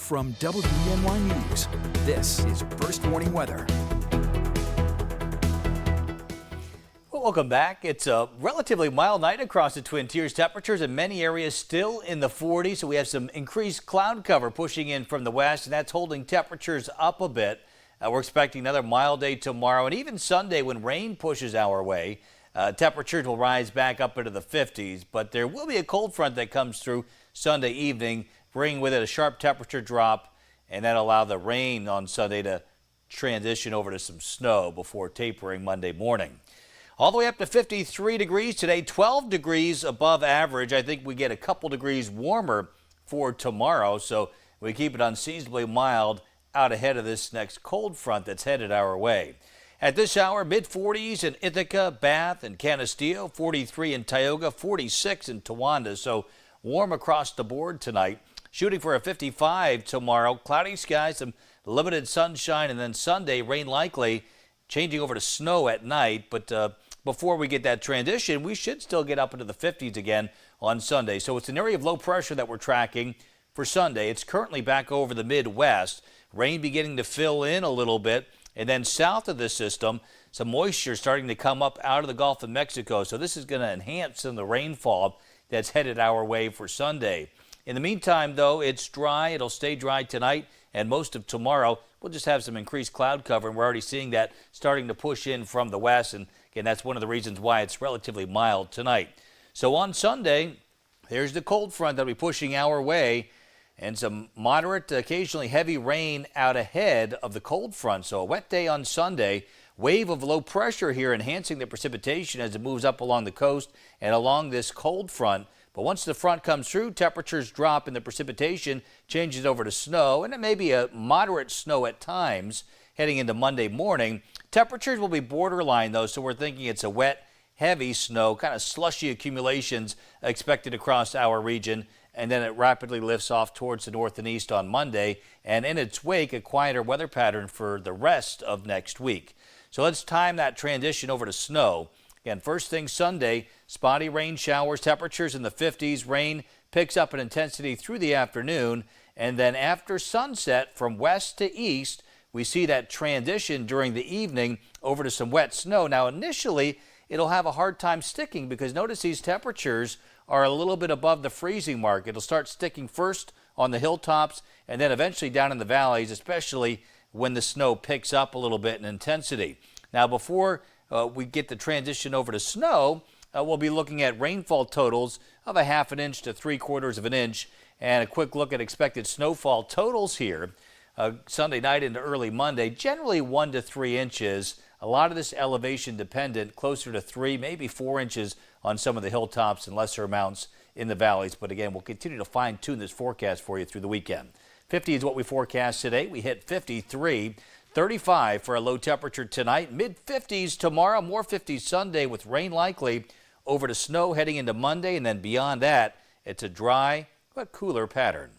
From WENY News, this is First Warning Weather. Well, welcome back. It's a relatively mild night across the Twin Tiers. Temperatures in many areas still in the 40s, so we have some increased cloud cover pushing in from the west, and that's holding temperatures up a bit. We're expecting another mild day tomorrow, and even Sunday when rain pushes our way. Temperatures will rise back up into the 50s, but there will be a cold front that comes through Sunday evening, bringing with it a sharp temperature drop, and that'll allow the rain on Sunday to transition over to some snow before tapering Monday morning. All the way up to 53 degrees today, 12 degrees above average. I think we get a couple degrees warmer for tomorrow, so we keep it unseasonably mild out ahead of this next cold front that's headed our way. At this hour, mid-40s in Ithaca, Bath, and Canisteo, 43 in Tioga, 46 in Towanda, so warm across the board tonight. Shooting for a 55 tomorrow. Cloudy skies, some limited sunshine, and then Sunday, rain likely, changing over to snow at night. But before we get that transition, we should still get up into the 50s again on Sunday. So it's an area of low pressure that we're tracking for Sunday. It's currently back over the Midwest. Rain beginning to fill in a little bit. And then south of this system, some moisture starting to come up out of the Gulf of Mexico. So this is going to enhance some of the rainfall that's headed our way for Sunday. In the meantime, though, it's dry. It'll stay dry tonight and most of tomorrow. We'll just have some increased cloud cover, and we're already seeing that starting to push in from the west. And again, that's one of the reasons why it's relatively mild tonight. So on Sunday, there's the cold front that'll be pushing our way, and some moderate to occasionally heavy rain out ahead of the cold front. So a wet day on Sunday. Wave of low pressure here enhancing the precipitation as it moves up along the coast and along this cold front. But once the front comes through, temperatures drop and the precipitation changes over to snow, and it may be a moderate snow at times heading into Monday morning. Temperatures will be borderline, though, so we're thinking it's a wet, heavy snow, kind of slushy accumulations expected across our region, and then it rapidly lifts off towards the north and east on Monday, and in its wake, a quieter weather pattern for the rest of next week. So let's time that transition over to snow. Again, first thing Sunday, spotty rain showers, temperatures in the 50s. Rain picks up in intensity through the afternoon. And then after sunset from west to east, we see that transition during the evening over to some wet snow. Now, initially, it'll have a hard time sticking because notice these temperatures are a little bit above the freezing mark. It'll start sticking first on the hilltops and then eventually down in the valleys, especially when the snow picks up a little bit in intensity. Now, before we get the transition over to snow, we'll be looking at rainfall totals of a ½ an inch to 3/4 of an inch, and a quick look at expected snowfall totals here. Sunday night into early Monday, generally 1 to 3 inches. A lot of this elevation dependent, closer to 3, maybe 4 inches on some of the hilltops and lesser amounts in the valleys. But again, we'll continue to fine tune this forecast for you through the weekend. 50 is what we forecast today. We hit 53. 35 for a low temperature tonight, mid-50s tomorrow, more 50s Sunday with rain likely, over to snow heading into Monday, and then beyond that, it's a dry but cooler pattern.